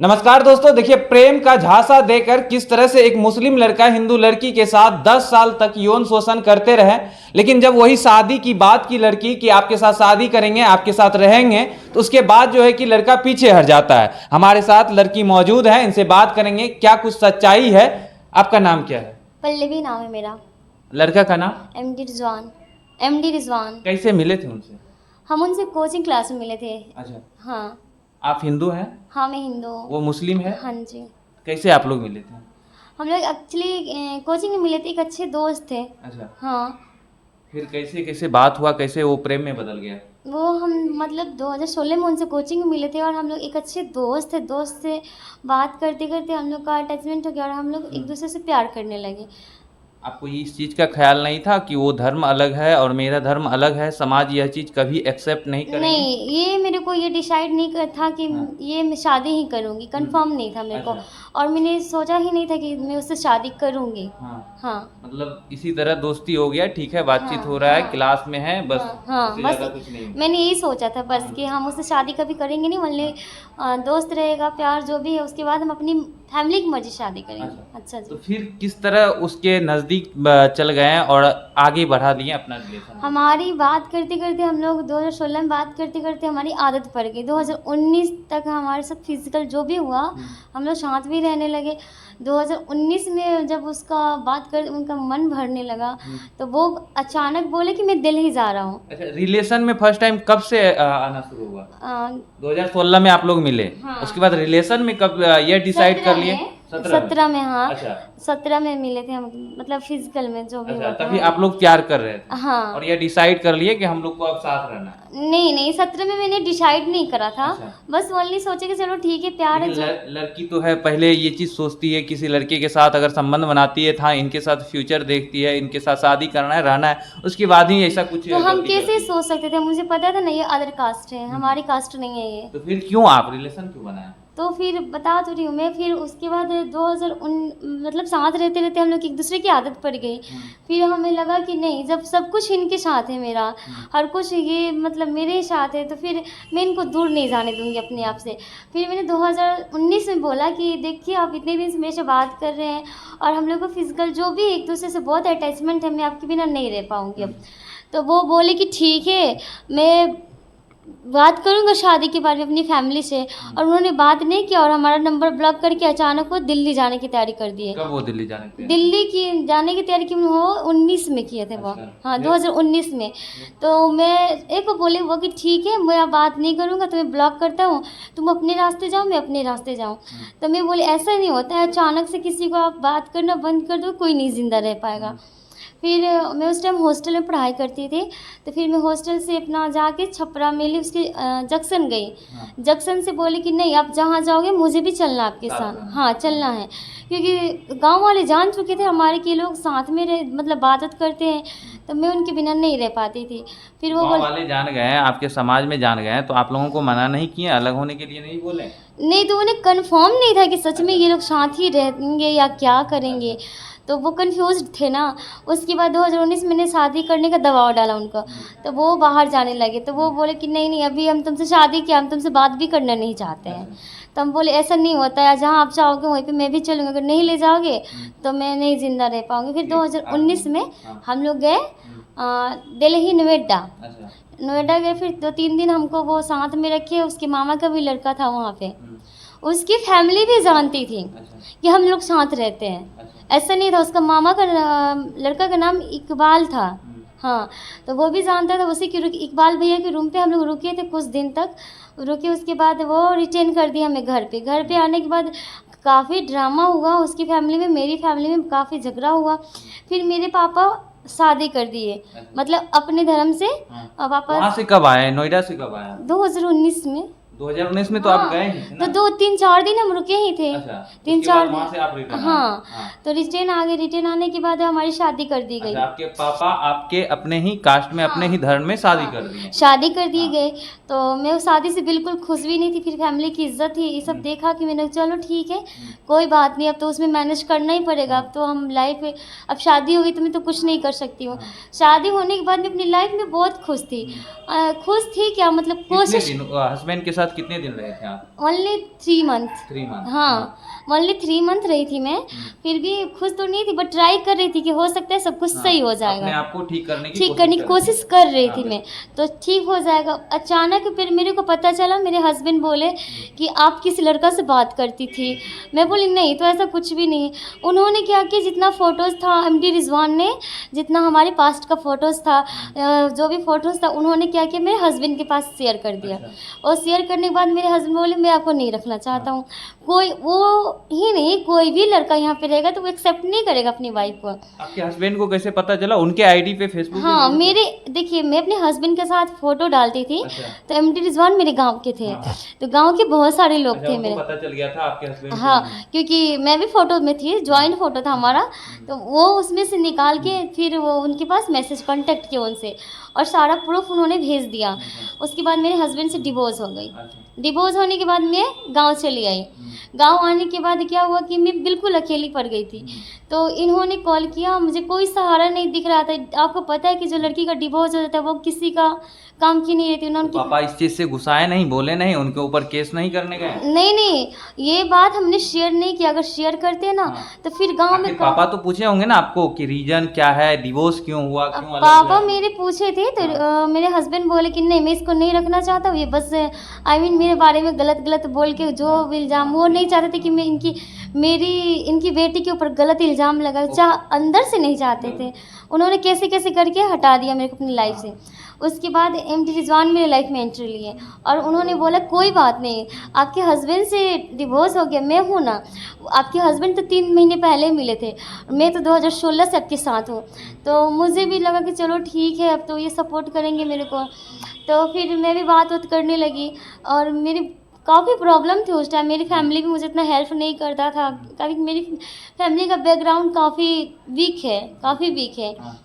नमस्कार दोस्तों, देखिए प्रेम का झांसा देकर किस तरह से एक मुस्लिम लड़का हिंदू लड़की के साथ 10 साल तक यौन शोषण करते रहे। लेकिन जब वही शादी की बात की लड़की कि आपके साथ शादी करेंगे, आपके साथ रहेंगे, तो उसके बाद जो है कि लड़का पीछे हट जाता है। हमारे साथ लड़की मौजूद है, इनसे बात करेंगे क्या कुछ सच्चाई है। आपका नाम क्या है? पल्लवी नाम है मेरा। लड़का का नाम? एमडी रिजवान। कैसे मिले थे उनसे? हम उनसे कोचिंग क्लास में मिले थे। अच्छा, हाँ। आप हिंदू हैं? हाँ, मैं हिंदू हूँ। वो मुस्लिम है? हाँ जी। कैसे आप लोग मिले थे? हम लोग एक्चुअली कोचिंग में मिले थे, एक अच्छे दोस्त थे। अच्छा, हाँ। फिर कैसे कैसे बात हुआ, कैसे वो प्रेम में बदल गया? वो हम मतलब 2016 में उनसे कोचिंग में मिले थे और हम लोग एक अच्छे दोस्त थे। दोस्त से बात करते करते हम लोग का अटैचमेंट हो गया और हम लोग एक दूसरे से प्यार करने लगे। आपको ये इस चीज़ का ख्याल नहीं था कि वो धर्म अलग है और मेरा धर्म अलग है, समाज यह चीज़ कभी एक्सेप्ट नहीं करेंगे? नहीं, ये मेरे को ये डिसाइड नहीं कर था कि हाँ। ये मैं शादी ही करूँगी, कंफर्म नहीं था मेरे को। अच्छा। और मैंने सोचा ही नहीं था कि मैं उससे शादी करूँगी। हाँ, हाँ। मतलब इसी तरह दोस्ती हो गया, ठीक है, बातचीत हाँ, हो रहा है, हाँ। क्लास में है, बस हाँ, उससे बस ज़्यादा कुछ नहीं। मैंने यही सोचा था बस कि हम उससे शादी कभी करेंगे नहीं, ओनली दोस्त रहेगा, प्यार जो भी है, उसके बाद हम अपनी फैमिली की मर्जी शादी करेंगे। अच्छा तो जी। फिर किस तरह उसके नज़दीक चल गए और आगे बढ़ा दिए अपना रिलेशन? हमारी बात करते करते हम लोग 2016 में बात करते करते हमारी आदत पड़ गई। 2019 तक हमारे साथ फिजिकल जो भी हुआ, हम लोग साथ भी रहने लगे। 2019 में जब उसका बात कर उनका मन भरने लगा, तो वो अचानक बोले कि मैं दिल्ली जा रहा हूँ। अच्छा, रिलेशन में फर्स्ट टाइम कब से आना शुरू हुआ? अ, 2016 में आप लोग मिले। हाँ। उसके बाद रिलेशन में कब ये डिसाइड कर लिए? 17 में। हाँ। अच्छा। 17 में मिले थे हम, मतलब फिजिकल में जो भी अच्छा, हुआ था। तभी हाँ। आप लोग प्यार कर रहे थे। हाँ। और ये डिसाइड कर लिए कि हम लोग को अब साथ रहना है। नहीं, 17 में मैंने डिसाइड नहीं करा था। अच्छा। बस ओनली सोचे कि चलो ठीक है, प्यार है लेकिन जो। लड़की तो है, पहले ये चीज सोचती है किसी लड़के के साथ अगर संबंध बनाती है, था इनके साथ फ्यूचर देखती है, इनके साथ शादी करना है, रहना है, उसके बाद ही ऐसा कुछ तो हम गलती कैसे करती है। सोच सकते थे? मुझे पता था ना ये अदर कास्ट है, हमारी कास्ट नहीं है ये। तो फिर क्यों आप रिलेशन क्यों बनाए? तो फिर बता तो रही हूँ मैं। फिर उसके बाद 2019 मतलब साथ रहते रहते हम लोग एक दूसरे की आदत पड़ गई। फिर हमें लगा कि नहीं, जब सब कुछ इनके साथ है, मेरा हर कुछ ये मतलब मेरे ही साथ है, तो फिर मैं इनको दूर नहीं जाने दूंगी अपने आप से। फिर मैंने 2019 में बोला कि देखिए, आप इतने दिन से मेरे से बात कर रहे हैं और हम लोग को फिजिकल जो भी एक दूसरे से बहुत अटैचमेंट है, मैं आपके बिना नहीं रह पाऊँगी अब। तो वो बोले कि ठीक है, मैं बात करूँगा शादी के बारे में अपनी फैमिली से। और उन्होंने बात नहीं किया और हमारा नंबर ब्लॉक करके अचानक वो दिल्ली जाने की तैयारी कर दिए। कब वो दिल्ली जाने के लिए? दिल्ली की जाने की तैयारी की वो 19 में किए थे वो। अच्छा। हाँ, 2019 में। तो मैं एक को बोले वो कि ठीक है, मैं अब बात नहीं करूँगा, तो मैं ब्लॉक करता हूँ, तुम अपने रास्ते जाओ, मैं अपने रास्ते जाऊँ। तो मैं बोले ऐसा नहीं होता है, अचानक से किसी को आप बात करना बंद कर दो, कोई नहीं ज़िंदा रह पाएगा। फिर मैं उस टाइम हॉस्टल में पढ़ाई करती थी। तो फिर मैं हॉस्टल से अपना जाके छपरा मेली उसके जंक्शन गई। जंक्शन से बोले कि नहीं, आप जहाँ जाओगे मुझे भी चलना आपके साथ। हाँ, चलना है, क्योंकि गांव वाले जान चुके थे हमारे कि लोग साथ में रह मतलब बात करते हैं, तो मैं उनके बिना नहीं रह पाती थी। फिर वो गाँव वाले जान गए हैं, आपके समाज में जान गए हैं, तो आप लोगों को मना नहीं किए, अलग होने के लिए नहीं बोले? नहीं, तो उन्हें कंफर्म नहीं था कि सच में ये लोग साथ ही रहेंगे या क्या करेंगे, तो वो कंफ्यूज थे ना। उसके बाद 2019 मैंने शादी करने का दबाव डाला उनको, तो वो बाहर जाने लगे। तो वो बोले कि नहीं नहीं, अभी हम तुमसे शादी किया, हम तुमसे बात भी करना नहीं चाहते हैं। तो हम बोले ऐसा नहीं होता है, जहाँ आप जाओगे वहीं पे मैं भी चलूँगा, अगर नहीं ले जाओगे तो मैं नहीं ज़िंदा रह पाऊँगी। फिर 2019 में हम लोग गए दिल्ली, नोएडा। नोएडा गए, फिर 2-3 दिन हमको वो साथ में रखे। उसके मामा का भी लड़का था वहाँ पे, उसकी फैमिली भी जानती थी कि हम लोग साथ रहते हैं। ऐसा नहीं था, उसका मामा का लड़का का नाम इकबाल था। हाँ, तो वो भी जानता था। उसी की इकबाल भैया के रूम पे हम लोग रुके थे, कुछ दिन तक रुके। उसके बाद वो रिटर्न कर दिया हमें घर पे। घर पे आने के बाद काफ़ी ड्रामा हुआ उसकी फैमिली में, मेरी फैमिली में काफ़ी झगड़ा हुआ। फिर मेरे पापा शादी कर दिए, मतलब अपने धर्म से वापस। वहाँ से कब आए, नोएडा से कब आए? 2019 में। 2019 में तो आप गए ही थे ना? तो 2-3-4 दिन हम रुके ही थे। अच्छा, 3-4 वहाँ से आप रिटर्न आए? हाँ। हाँ। तो रिटर्न आ गए। रिटर्न आने के बाद हमारी शादी कर दी गई। अच्छा, आपके पापा आपके अपने ही कास्ट में, अपने ही धर्म में शादी कर दी? शादी कर दी गई। तो मैं उस शादी से बिल्कुल खुश भी नहीं थी। फिर फैमिली की इज्जत थी, ये सब देखा कि मैंने चलो ठीक है, कोई बात नहीं, अब तो उसमें मैनेज करना ही पड़ेगा। अब तो हम लाइफ में, अब शादी हो गई तो मैं तो कुछ नहीं कर सकती हूँ। शादी होने के बाद मैं अपनी लाइफ में बहुत खुश थी। खुश थी क्या, मतलब कोशिश। हस्बैंड के साथ साथ कितने दिन रहे थे आप? Only 3 month. 3 मंथ। हाँ, ओनली 3 मंथ रही थी मैं। फिर भी खुश तो नहीं थी, बट ट्राई कर रही थी कि हो सकता है सब कुछ सही हो अपने जाएगा। आप को ठीक करने की ठीक करने की कोशिश थी। कर रही हाँ, थी मैं, बिल्कुल। तो ठीक हो जाएगा। अचानक फिर मेरे को पता चला, मेरे हस्बैंड बोले कि आप किसी लड़का से बात करती थी। मैं बोली नहीं, तो ऐसा कुछ भी नहीं। उन्होंने क्या किया, जितना फ़ोटोज़ था एमडी रिजवान ने, जितना हमारे पास्ट का फ़ोटोज़ था, जो भी फ़ोटोज़ था, उन्होंने क्या किया, मेरे हस्बैंड के पास शेयर कर दिया। अच्छा। और शेयर करने के बाद मेरे हस्बैंड बोले मैं आपको नहीं रखना चाहता हूँ। कोई वो ही नहीं, कोई भी लड़का यहाँ पे रहेगा तो वो एक्सेप्ट नहीं करेगा अपनी वाइफ को। आपके हस्बैंड को कैसे पता चला? उनके आईडी पे, फेसबुक पे हाँ, देखा? मेरे देखिए, मैं अपने हस्बैंड के साथ फ़ोटो डालती थी, अच्छा। तो एमडी रिजवान मेरे गाँव के थे। हाँ। तो गाँव के बहुत सारे लोग अच्छा, थे उनको मेरे। पता चल गया था आपके हस्बैंड को? हाँ, क्योंकि मैं भी फ़ोटो में थी, जॉइंट फ़ोटो था हमारा, तो वो उसमें से निकाल के फिर वो उनके पास मैसेज कॉन्टैक्ट किया उनसे, और सारा प्रूफ़ उन्होंने भेज दिया। अच्छा। उसके बाद मेरे हस्बैंड से डिवोर्स हो गई। अच्छा। डिवोर्स होने के बाद मैं गाँव चली आई। गाँव आने के बाद क्या हुआ कि मैं बिल्कुल अकेली पड़ गई थी। तो इन्होंने कॉल किया, मुझे कोई सहारा नहीं दिख रहा था। आपको पता है कि जो लड़की का डिवोर्स हो जाता है वो किसी का काम की नहीं रहती। उन्होंने पापा इस चीज से गुस्साए नहीं, बोले नहीं, उनके ऊपर केस नहीं करने गए? नहीं, ये बात हमने शेयर नहीं किया। अगर शेयर करते ना हाँ। तो फिर गाँव में पापा तो पूछे होंगे ना आपको कि रीजन क्या है, डिवोर्स क्यों हुआ, क्यों अलग पापा गए? मेरे पूछे थे, तो मेरे हस्बैंड बोले कि नहीं, मैं इसको नहीं रखना चाहता हूँ। ये बस मेरे बारे में गलत बोल के जो भी इल्ज़ाम, वो नहीं चाहते थे कि मैं इनकी बेटी के ऊपर गलत इल्ज़ाम लगाऊँ। अंदर से नहीं चाहते थे। उन्होंने कैसे कैसे करके हटा दिया मेरे को अपनी लाइफ से। उसके बाद एमडी रिजवान मेरी लाइफ में एंट्री लिए, और उन्होंने बोला कोई बात नहीं, आपके हस्बैंड से डिवोर्स हो गया, मैं हूँ ना। आपके हस्बैंड तो 3 महीने पहले मिले थे, मैं तो 2016 से आपके साथ हूँ। तो मुझे भी लगा कि चलो ठीक है, अब तो ये सपोर्ट करेंगे मेरे को। तो फिर मैं भी बात करने लगी, और मेरी काफ़ी प्रॉब्लम थी उस टाइम। मेरी फैमिली भी मुझे इतना हेल्प नहीं करता था, क्योंकि मेरी फैमिली का बैकग्राउंड काफ़ी वीक है, काफ़ी वीक है।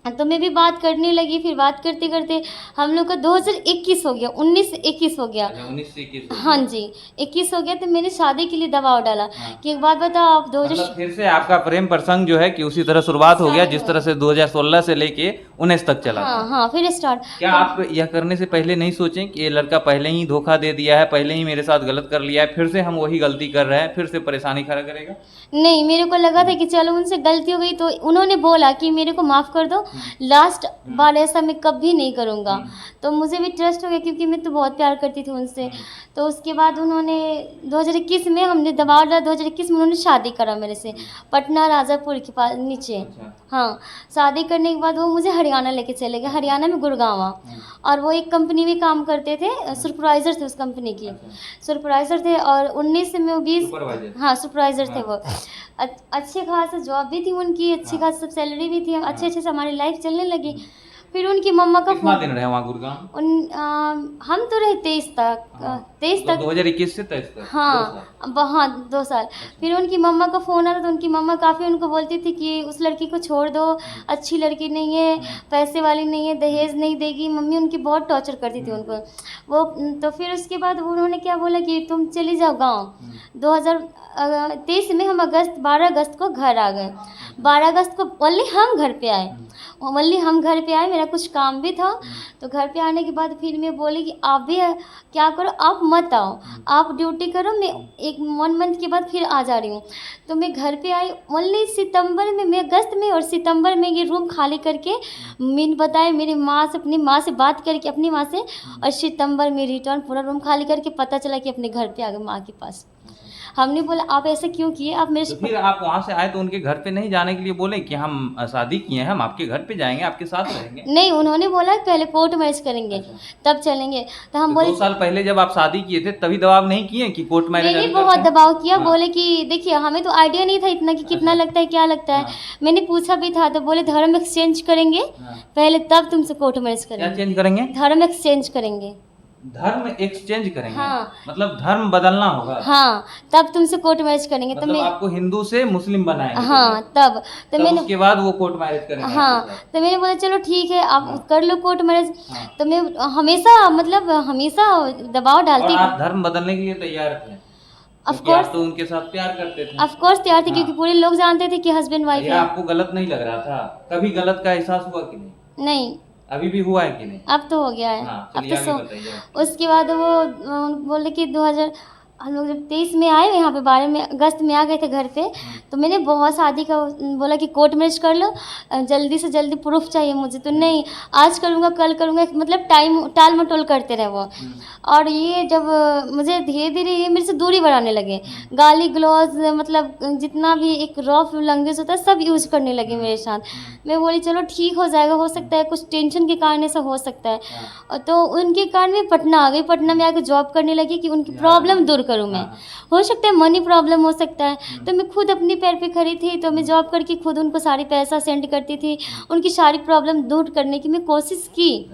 तो मैं भी बात करने लगी। फिर बात करते करते हम लोग का 2021 हो गया, 19 से 21 हो गया। अच्छा, 19 से 21 हाँ जी, 21 हो गया। तो मैंने शादी के लिए दबाव डाला कि एक बात बताओ, आप 2000 मतलब फिर से आपका प्रेम प्रसंग जो है कि उसी तरह शुरुआत हो गया जिस तरह से 2016 से लेके 19 तक चला था। हाँ, फिर स्टार्ट। क्या आप यह करने से पहले नहीं सोचें कि ये लड़का पहले ही धोखा दे दिया है, पहले ही मेरे साथ गलत कर लिया है, फिर से हम वही गलती कर रहे हैं, फिर से परेशानी खड़ा करेगा? नहीं, मेरे को लगा था कि चलो उनसे गलती हो गई, तो उन्होंने बोला कि मेरे को माफ़ कर दो, लास्ट बार ऐसा मैं कभी नहीं करूँगा। तो मुझे भी ट्रस्ट हो गया, क्योंकि मैं तो बहुत प्यार करती थी उनसे। तो उसके बाद उन्होंने 2021 में हमने दबाव डाला। 2021 में उन्होंने शादी करा मेरे से, पटना राजापुर के पास नीचे। अच्छा। हाँ, शादी करने के बाद वो मुझे हरियाणा लेके चले गए, हरियाणा में गुड़गांव। और वो एक कंपनी में काम करते थे, सुपरवाइज़र थे उस कंपनी की, सुपरवाइज़र थे। और 19 में वो 20, हाँ सुपरवाइज़र थे वो। अच्छे खासा जॉब भी थी उनकी, अच्छी खासी सब सैलरी भी थी, अच्छे से हमारी लाइफ चलने लगी। फिर उनकी मम्मा का कितना दिन रहे वहाँ गुड़गांव? हम तो रहे 23 तक, 23 तक। 2021 से 23 तक? हाँ, 2 साल। फिर उनकी मम्मा का फ़ोन आया, तो उनकी मम्मा काफ़ी उनको बोलती थी कि उस लड़की को छोड़ दो, अच्छी लड़की नहीं है, पैसे वाली नहीं है, दहेज नहीं देगी। मम्मी उनकी बहुत टॉर्चर करती थी उनको वो। तो फिर उसके बाद उन्होंने क्या बोला कि तुम चली जाओ गाँव। 2023 में हम 12 अगस्त को घर आ गए। 12 अगस्त को ओनली हम घर पे आए, मेरा कुछ काम भी था। तो घर पे आने के बाद फिर मैं बोली कि आप भी क्या करो, आप मत आओ, आप ड्यूटी करो, मैं 1 मंथ के बाद फिर आ जा रही हूँ। तो मैं घर पे आई ओनली सितंबर में, मैं अगस्त में और सितंबर में ये रूम खाली करके मैंने बताया मेरी माँ से, अपनी माँ से बात करके अपनी माँ से, और सितंबर में रिटर्न पूरा रूम खाली करके पता चला कि अपने घर पे आ गए माँ के पास। हमने बोला आप ऐसे क्यों किए, आप मेरे तो फिर आप वहाँ से आए तो उनके घर पे नहीं जाने के लिए बोले कि हम शादी किए हैं, हम आपके घर पे जाएंगे, आपके साथ रहेंगे? नहीं, उन्होंने बोला पहले कोर्ट मैरिज करेंगे तब चलेंगे। तो हम बोले 2 साल पहले जब आप शादी किए थे तभी दबाव नहीं किए कि कोर्ट मैरिज? मैंने बहुत दबाव किया। बोले कि देखिए हमें तो आइडिया नहीं था इतना कि कितना लगता है, क्या लगता है। मैंने पूछा भी था, तो बोले धर्म एक्सचेंज करेंगे पहले, तब तुमसे कोर्ट मैरिज करेंगे। क्या चेंज करेंगे? धर्म एक्सचेंज करेंगे। धर्म एक्सचेंज करेंगे? हाँ। मतलब धर्म बदलना होगा? हाँ, तब तुमसे कोर्ट मैरिज करेंगे। मतलब आपको हिंदू से मुस्लिम बनाएंगे? हाँ, तब मैंने, उसके बाद वो कोर्ट मैरिज करेंगे? हाँ, तो मैंने बोला चलो ठीक है, आप कर लो कोर्ट मैरिज। तो मैं हमेशा दबाव डालती। आप धर्म बदलने के लिए तैयार थे? ऑफकोर्स, तो उनके साथ प्यार करते थे? ऑफकोर्स तैयार थे, क्योंकि पूरे लोग जानते थे कि हस्बैंड वाइफ है। आपको गलत नहीं लग रहा था? कभी गलत का एहसास हुआ कि नहीं? नहीं, अभी भी हुआ है कि नहीं? अब तो हो गया है। हाँ, अब चलिए तो आगे बताइए। उसके बाद वो बोले कि 2000 हम लोग जब 23 में आए यहाँ पे 12 में अगस्त में आ गए थे घर पे, तो मैंने बहुत शादी का बोला कि कोर्ट मैरिज कर लो, जल्दी से जल्दी प्रूफ चाहिए मुझे। तो नहीं, आज करूँगा कल करूँगा, मतलब टाइम टाल मटोल करते रहे वो। और ये जब मुझे धीरे धीरे ये मेरे से दूरी बढ़ाने लगे, गाली गलौज मतलब जितना भी एक रफ लैंग्वेज होता है सब यूज़ करने लगे मेरे साथ। मैं बोली चलो ठीक हो जाएगा, हो सकता है कुछ टेंशन के कारण ऐसा हो सकता है। तो उनके कारण मैं पटना आ गई, पटना में आकर जॉब करने लगी कि उनकी प्रॉब्लम दूर करूँ मैं। हो सकता है मनी प्रॉब्लम हो सकता है, तो मैं खुद अपने पैर पे खड़ी थी, तो मैं जॉब करके खुद उनको सारी पैसा सेंड करती थी, उनकी सारी प्रॉब्लम दूर करने की मैं कोशिश की।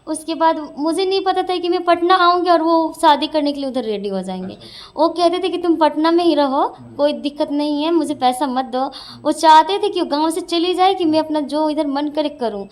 उसके बाद मुझे नहीं पता था कि मैं पटना आऊँगी और वो शादी करने के लिए उधर रेडी हो जाएंगे। वो कहते थे कि तुम पटना में ही रहो, कोई दिक्कत नहीं है, मुझे पैसा मत दो। वो चाहते थे कि वो गाँव से चली जाए कि मैं अपना जो इधर मन करे करूँ।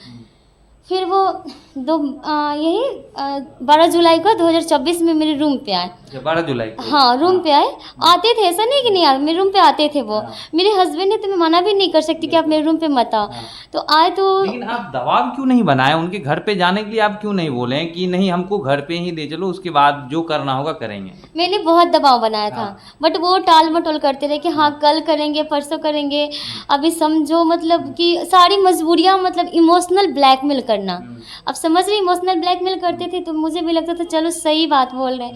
फिर वो 12 जुलाई को 2024 में मेरे रूम पे आए। 12 जुलाई को? हाँ, रूम पे आए। आते थे, ऐसा नहीं कि नहीं आए, मेरे रूम पे आते थे वो। मेरे हस्बैंड ने तो मैं मना भी नहीं कर सकती कि आप मेरे रूम पे मत आओ। तो आए तो लेकिन आप दबाव क्यों नहीं बनाए उनके घर पे जाने के लिए? आप क्यों नहीं बोले कि नहीं हमको घर पे ही दे चलो, उसके बाद जो करना होगा करेंगे? मैंने बहुत दबाव बनाया था, बट वो टाल मटोल करते रहे कि हाँ कल करेंगे, परसों करेंगे। अभी समझो मतलब कि सारी मजबूरियाँ, मतलब इमोशनल ब्लैकमेल करना। अब समझ रही, इमोशनल ब्लैकमेल करते थे तो मुझे भी लगता था चलो सही बात बोल रहे हैं।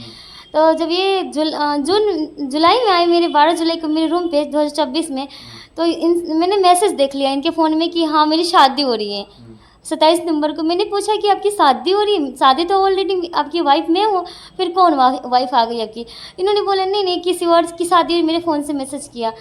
तो जब ये जुलाई में आए मेरे 12 जुलाई को मेरे रूम पे 2024 में, तो मैंने मैसेज देख लिया इनके फ़ोन में कि हाँ मेरी शादी हो रही है 27 नंबर को। मैंने पूछा कि आपकी शादी हो रही है? शादी तो ऑलरेडी आपकी वाइफ में हूँ, फिर कौन वाइफ आ गई आपकी? इन्होंने बोला नहीं किसी और की शादी हुई, मेरे फ़ोन से मैसेज किया।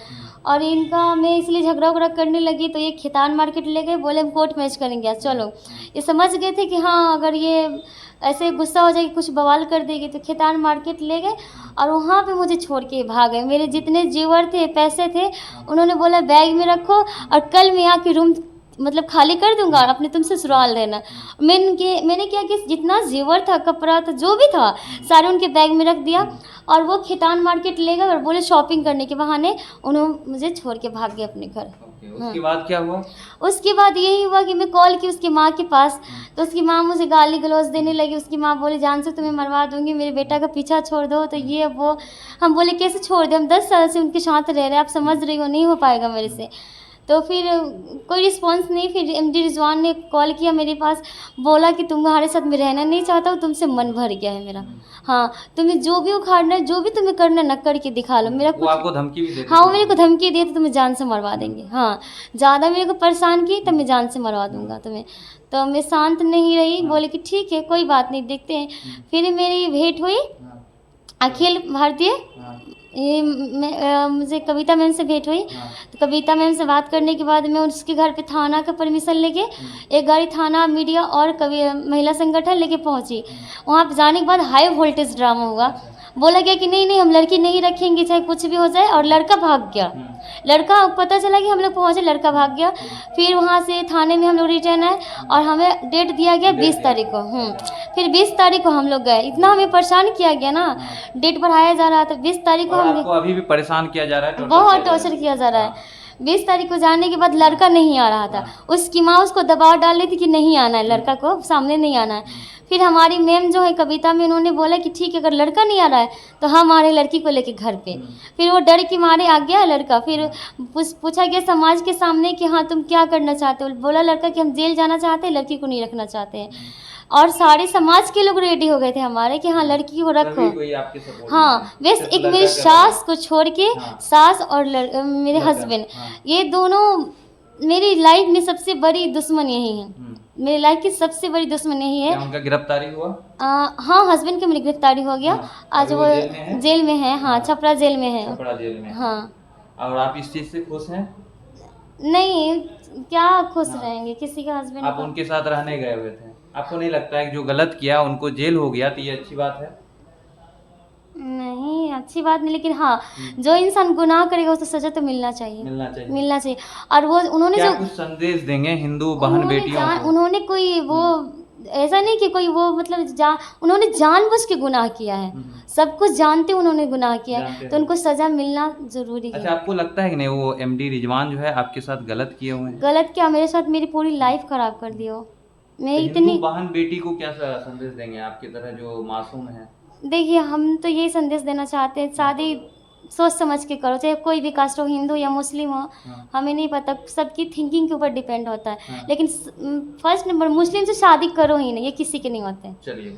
और इनका मैं इसलिए झगड़ा उगड़ा करने लगी, तो ये खितान मार्केट ले गए, बोले हम कोर्ट मैच करेंगे आज चलो। ये समझ गए थे कि हाँ अगर ये ऐसे गुस्सा हो जाएगी, कुछ बवाल कर देगी, तो खितान मार्केट ले गए और वहाँ पे मुझे छोड़ के भाग गए। मेरे जितने जेवर थे, पैसे थे, उन्होंने बोला बैग में रखो और कल मैं यहाँ की रूम मतलब खाली कर दूंगा और अपने तुम ससुराल रहना। मैंने क्या कि जितना जेवर था, कपड़ा था, जो भी था, सारे उनके बैग में रख दिया और वो खितान मार्केट ले गए और बोले शॉपिंग करने के बहाने उन्होंने मुझे छोड़ के भाग गए अपने घर। उसके बाद क्या हुआ? उसके बाद यही हुआ कि मैं कॉल की उसकी माँ के पास, तो उसकी माँ मुझे गाली गलौज देने लगी। उसकी माँ बोली जान से तुम्हें मरवा दूंगी, मेरे बेटा का पीछा छोड़ दो, तो ये वो। हम बोले कैसे छोड़ दें, हम 10 साल से उनके साथ रह रहे हैं, आप समझ रही हो, नहीं हो पाएगा मेरे से। तो फिर कोई रिस्पांस नहीं। फिर एमडी रिजवान ने कॉल किया मेरे पास, बोला कि तुम्हारे साथ मैं रहना नहीं चाहता हूँ, तुमसे मन भर गया है मेरा। हाँ तुम्हें जो भी उखाड़ना है, जो भी तुम्हें करना है, न करके दिखा लो। मेरा वो आपको धमकी भी देते? हाँ, वो मेरे को धमकी दिए तो तुम्हें जान से मरवा देंगे। हाँ, ज़्यादा मेरे को परेशान की तो मैं जान से मरवा दूंगा तुम्हें। तो मैं शांत नहीं रही, बोले कि ठीक है कोई बात नहीं, देखते हैं। फिर मेरी भेंट हुई अखिल भारतीय, ये मुझे कविता मैम से भेंट हुई। तो कविता मैम से बात करने के बाद मैं उसके घर पे थाना का परमिशन लेके एक गाड़ी थाना, मीडिया और महिला संगठन लेके पहुंची। वहाँ पे जाने के बाद हाई वोल्टेज ड्रामा हुआ। बोला गया कि नहीं हम लड़की नहीं रखेंगे चाहे कुछ भी हो जाए, और लड़का भाग गया। लड़का पता चला कि हम लोग पहुँचे, लड़का भाग गया। फिर वहाँ से थाने में हम लोग रिटर्न आए और हमें डेट दिया गया 20 तारीख को। फिर 20 तारीख को हम लोग गए। इतना हमें परेशान किया गया ना, डेट बढ़ाया जा रहा था। 20 तारीख को आपको अभी भी परेशान किया जा रहा है? बहुत टॉर्चर किया जा रहा है। 20 तारीख को जाने के बाद लड़का नहीं आ रहा था। उसकी माँ उसको दबाव डाल रही थी कि नहीं आना है, लड़का को सामने नहीं आना है। फिर हमारी मैम जो है कविता में, उन्होंने बोला कि ठीक है अगर लड़का नहीं आ रहा है तो हम आ रहे लड़की को लेके घर पे। फिर वो डर के मारे आ गया लड़का। फिर पूछा गया समाज के सामने कि हाँ तुम क्या करना चाहते हो? बोला लड़का कि हम जेल जाना चाहते हैं, लड़की को नहीं रखना चाहते हैं। और सारे समाज के लोग रेडी हो गए थे हमारे कि हाँ लड़की को रखो। हाँ, बस एक मेरी सास को छोड़ के, सास और मेरे हस्बैंड, ये दोनों मेरी लाइफ में सबसे बड़ी दुश्मन यही है। मेरी लाइफ की सबसे बड़ी दुश्मन यही है। उनका गिरफ्तारी हुआ? हाँ, हस्बैंड की मेरी गिरफ्तारी हो गया। आज वो जेल में है। हाँ, छपरा जेल में है। छपरा जेल में? हाँ। और आप इस चीज से खुश हैं? नहीं, क्या खुश रहेंगे, किसी का हस्बैंड। आप उनके साथ रहने गए हुए थे, आपको नहीं लगता है कि जो गलत किया उनको जेल हो गया तो ये अच्छी बात है? नहीं, अच्छी बात नहीं, लेकिन हाँ जो इंसान गुनाह करेगा उसको सजा तो मिलना चाहिए। और वो उन्होंने जो कुछ संदेश देंगे हिंदू बहन बेटियों को? उन्होंने कोई वो ऐसा नहीं कि कोई वो मतलब उन्होंने जानबूझ के गुनाह किया है। सब कुछ जानते उन्होंने गुनाह किया है, तो उनको सजा मिलना जरूरी है। अच्छा, आपको लगता है कि नहीं वो एमडी रिजवान जो है आपके साथ गलत किए हुए हैं? गलत क्या, मेरे साथ मेरी पूरी लाइफ खराब कर दी हो। मैं हिंदू इतनी बहन बेटी को क्या संदेश देंगे आपकी तरह जो मासूम है? देखिए हम तो यही संदेश देना चाहते हैं, शादी सोच समझ के करो, चाहे कोई भी कास्ट हो, हिंदू या मुस्लिम हो, हाँ। हमें नहीं पता, सबकी थिंकिंग के ऊपर डिपेंड होता है। हाँ। लेकिन फर्स्ट नंबर मुस्लिम से शादी करो ही नहीं, ये किसी के नहीं होते। चलिए।